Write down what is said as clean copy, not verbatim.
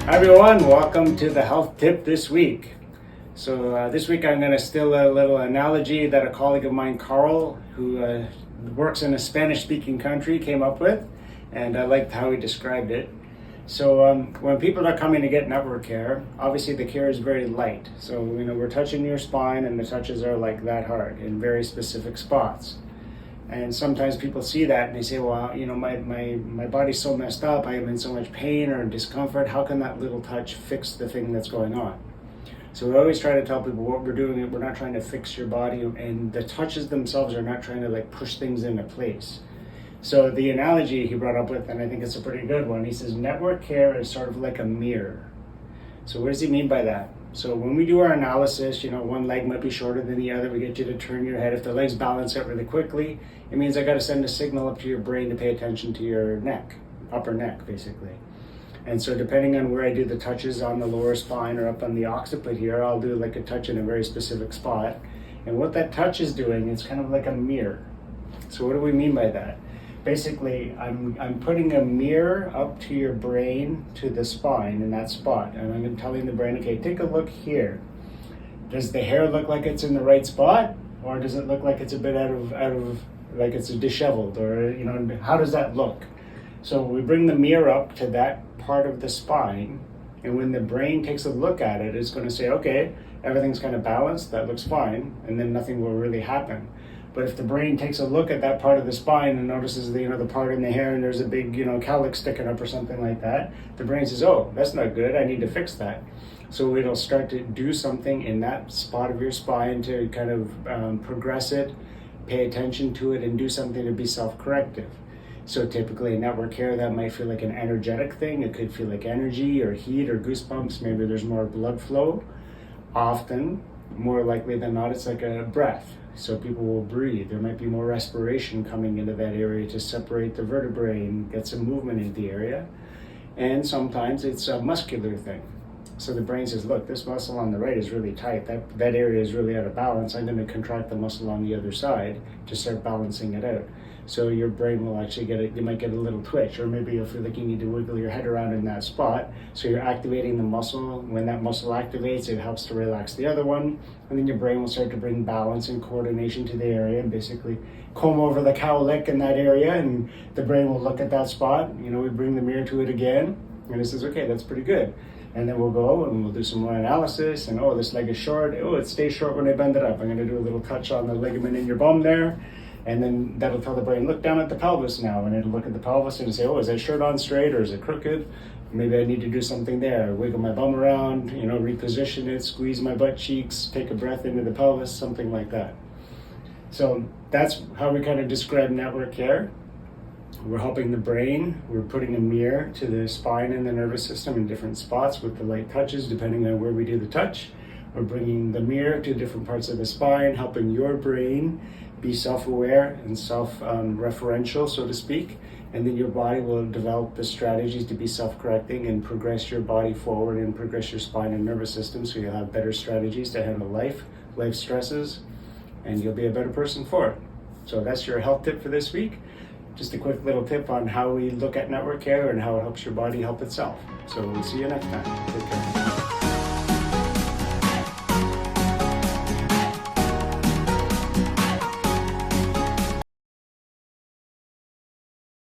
Hi everyone, welcome to the health tip this week. So this week I'm going to steal a little analogy that a colleague of mine, Carl, who works in a Spanish-speaking country, came up with, and I liked how he described it. So when people are coming to get network care, obviously the care is very light. So we're touching your spine, and the touches are like that hard in very specific spots. And sometimes people see that and they say, well, my body's so messed up, I am in so much pain or discomfort, how can that little touch fix the thing that's going on? So we always try to tell people what we're doing, we're not trying to fix your body, and the touches themselves are not trying to push things into place. So the analogy he brought up with, and I think it's a pretty good one, he says network care is sort of like a mirror. So what does he mean by that? So when we do our analysis, one leg might be shorter than the other. We get you to turn your head. If the legs balance out really quickly, it means I got to send a signal up to your brain to pay attention to your neck, upper neck, basically. And so depending on where I do the touches on the lower spine or up on the occiput here, I'll do a touch in a very specific spot. And what that touch is doing, it's kind of like a mirror. So what do we mean by that? Basically, I'm putting a mirror up to your brain, to the spine in that spot, and I'm telling the brain, okay, take a look here. Does the hair look like it's in the right spot, or does it look like it's a bit out of like it's disheveled, or how does that look? So we bring the mirror up to that part of the spine, and when the brain takes a look at it, it's going to say, okay, everything's kind of balanced, that looks fine, and then nothing will really happen. But if the brain takes a look at that part of the spine and notices the part in the hair and there's a big calyx sticking up or something like that, the brain says, oh, that's not good, I need to fix that. So it'll start to do something in that spot of your spine to kind of progress it, pay attention to it, and do something to be self-corrective. So typically in network care, that might feel like an energetic thing. It could feel like energy or heat or goosebumps. Maybe there's more blood flow. Often, more likely than not, it's like a breath. So people will breathe. There might be more respiration coming into that area to separate the vertebrae and get some movement in the area. And sometimes it's a muscular thing. So the brain says, look, this muscle on the right is really tight. That area is really out of balance. I'm going to contract the muscle on the other side to start balancing it out. So your brain will actually you might get a little twitch, or maybe you'll feel like you need to wiggle your head around in that spot. So you're activating the muscle. When that muscle activates, it helps to relax the other one. And then your brain will start to bring balance and coordination to the area and basically comb over the cowlick in that area. And the brain will look at that spot. We bring the mirror to it again. And it says, okay, that's pretty good. And then we'll go and we'll do some more analysis. And oh, this leg is short. Oh, it stays short when I bend it up. I'm going to do a little touch on the ligament in your bum there. And then that'll tell the brain, look down at the pelvis now. And it'll look at the pelvis and say, oh, is that shirt on straight or is it crooked? Maybe I need to do something there. Wiggle my bum around, reposition it, squeeze my butt cheeks, take a breath into the pelvis, something like that. So that's how we kind of describe network care. We're helping the brain. We're putting a mirror to the spine and the nervous system in different spots with the light touches, depending on where we do the touch. We're bringing the mirror to different parts of the spine, helping your brain be self-aware and self-referential, so to speak. And then your body will develop the strategies to be self-correcting and progress your body forward and progress your spine and nervous system, so you'll have better strategies to handle life stresses, and you'll be a better person for it. So that's your health tip for this week. Just a quick little tip on how we look at network care and how it helps your body help itself. So we'll see you next time. Take care.